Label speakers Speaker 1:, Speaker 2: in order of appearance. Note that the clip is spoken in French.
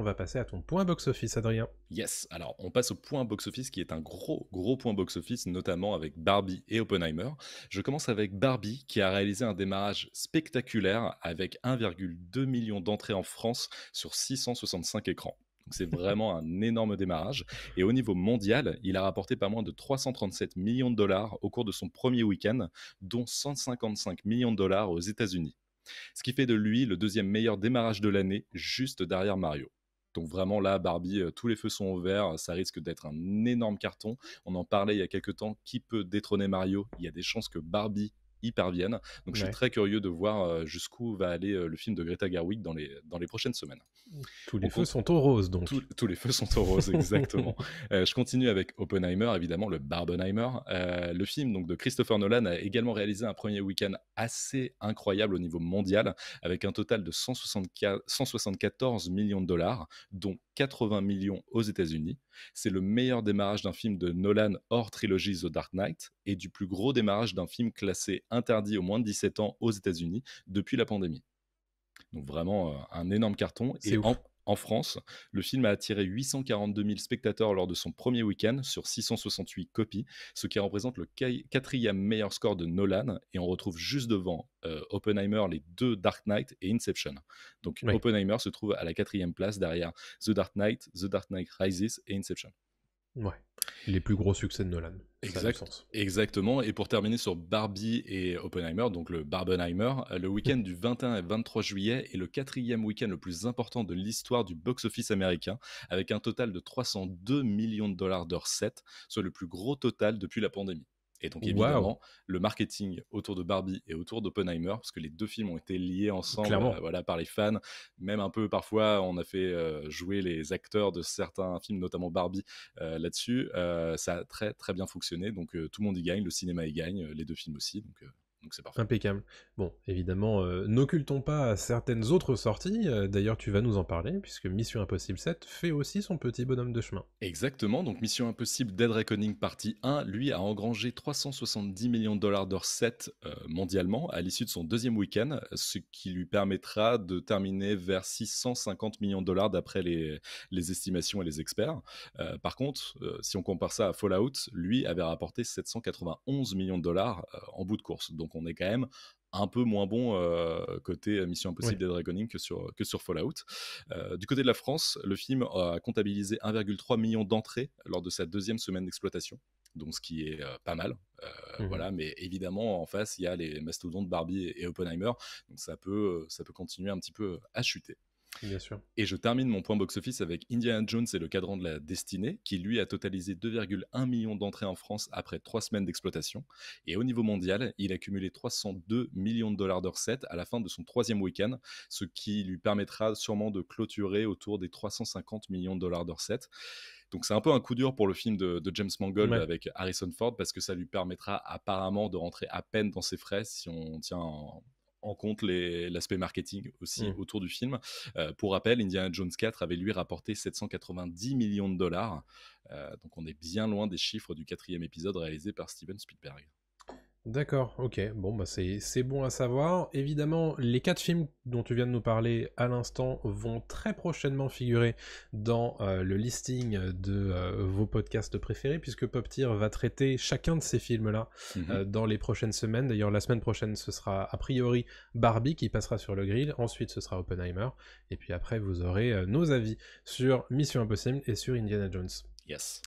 Speaker 1: on va passer à ton point box-office, Adrien.
Speaker 2: Yes, alors on passe au point box-office qui est un gros point box-office, notamment avec Barbie et Oppenheimer. Je commence avec Barbie qui a réalisé un démarrage spectaculaire avec 1,2 million d'entrées en France sur 665 écrans. Donc c'est vraiment un énorme démarrage. Et au niveau mondial, il a rapporté pas moins de 337 millions de dollars au cours de son premier week-end, dont 155 millions de dollars aux États-Unis. Ce qui fait de lui le deuxième meilleur démarrage de l'année, juste derrière Mario. Donc vraiment là, Barbie, tous les feux sont au vert, ça risque d'être un énorme carton. On en parlait il y a quelques temps, qui peut détrôner Mario? Il y a des chances que Barbie y parvienne. Donc je suis
Speaker 1: Ouais.
Speaker 2: très curieux de voir jusqu'où va aller le film de Greta Gerwig dans les prochaines semaines.
Speaker 1: Tous les
Speaker 2: On
Speaker 1: feux
Speaker 2: compte
Speaker 1: sont au rose,
Speaker 2: tous,
Speaker 1: donc.
Speaker 2: tous les feux sont au rose, exactement. Je continue avec Oppenheimer, évidemment, le Barbenheimer. Le film donc, de Christopher Nolan a également réalisé un premier week-end assez incroyable au niveau mondial, avec un total de 174 millions de dollars, dont 80 millions aux États-Unis. C'est le meilleur démarrage d'un film de Nolan hors trilogie The Dark Knight, et du plus gros démarrage d'un film classé interdit aux moins de 17 ans aux États-Unis depuis la pandémie. Donc vraiment un énorme carton.
Speaker 1: C'est
Speaker 2: Et
Speaker 1: ouf.
Speaker 2: en France, le film a attiré 842 000 spectateurs lors de son premier week-end sur 668 copies, ce qui représente le quatrième meilleur score de Nolan. Et on retrouve juste devant Oppenheimer les deux Dark Knight et Inception. Donc
Speaker 1: Oui,
Speaker 2: Oppenheimer se trouve à la quatrième place derrière The Dark Knight Rises et Inception.
Speaker 1: ouais. Les plus gros succès de Nolan. Ça a du sens.
Speaker 2: Exactement. Et pour terminer sur Barbie et Oppenheimer, donc le Barbenheimer, le week-end du 21 et 23 juillet est le quatrième week-end le plus important de l'histoire du box-office américain, avec un total de 302 millions de dollars de recettes, soit le plus gros total depuis la pandémie. Et donc
Speaker 1: Waouh,
Speaker 2: évidemment, le marketing autour de Barbie et autour d'Oppenheimer, parce que les deux films ont été liés ensemble
Speaker 1: clairement.
Speaker 2: voilà, par les fans, même un peu parfois on a fait jouer les acteurs de certains films, notamment Barbie, là-dessus. Ça a très bien fonctionné, donc tout le monde y gagne, le cinéma y gagne, les deux films aussi, donc c'est parfait.
Speaker 1: Impeccable. Bon, évidemment, n'occultons pas certaines autres sorties, d'ailleurs tu vas nous en parler, puisque Mission Impossible 7 fait aussi son petit bonhomme de chemin.
Speaker 2: Exactement, donc Mission Impossible Dead Reckoning partie 1, lui a engrangé 370 millions de dollars de recettes mondialement à l'issue de son deuxième week-end, ce qui lui permettra de terminer vers 650 millions de dollars d'après les estimations et les experts. Par contre, si on compare ça à Fallout, lui avait rapporté 791 millions de dollars en bout de course, donc on est quand même un peu moins bon côté Mission
Speaker 1: Oui.
Speaker 2: Impossible Dead Reckoning que sur Fallout. Du côté de la France, le film a comptabilisé 1,3 million d'entrées lors de sa deuxième semaine d'exploitation, donc ce qui est pas mal.
Speaker 1: Mhm.
Speaker 2: Voilà, mais évidemment, en face, il y a les mastodontes Barbie et Oppenheimer, donc ça peut continuer un petit peu à chuter.
Speaker 1: Bien sûr.
Speaker 2: Et je termine mon point box-office avec Indiana Jones et le cadran de la destinée, qui lui a totalisé 2,1 millions d'entrées en France après 3 semaines d'exploitation. Et au niveau mondial, il a cumulé 302 millions de dollars de recettes à la fin de son troisième week-end, ce qui lui permettra sûrement de clôturer autour des 350 millions de dollars de recettes. Donc c'est un peu un coup dur pour le film de James Mangold
Speaker 1: Ouais.
Speaker 2: avec Harrison Ford, parce que ça lui permettra apparemment de rentrer à peine dans ses frais si on tient en compte l'aspect marketing aussi
Speaker 1: Mm.
Speaker 2: autour du film. Pour rappel, Indiana Jones 4 avait lui rapporté 790 millions de dollars. Donc on est bien loin des chiffres du quatrième épisode réalisé par Steven Spielberg.
Speaker 1: D'accord, ok, bon bah c'est bon à savoir. Évidemment, les 4 films dont tu viens de nous parler à l'instant vont très prochainement figurer dans le listing de vos podcasts préférés, puisque Pop Tier va traiter chacun de ces films-là
Speaker 2: Mhm.
Speaker 1: dans les prochaines semaines. D'ailleurs, la semaine prochaine, ce sera a priori Barbie qui passera sur le grill, ensuite ce sera Oppenheimer, et puis après vous aurez nos avis sur Mission Impossible et sur Indiana Jones.
Speaker 2: Yes.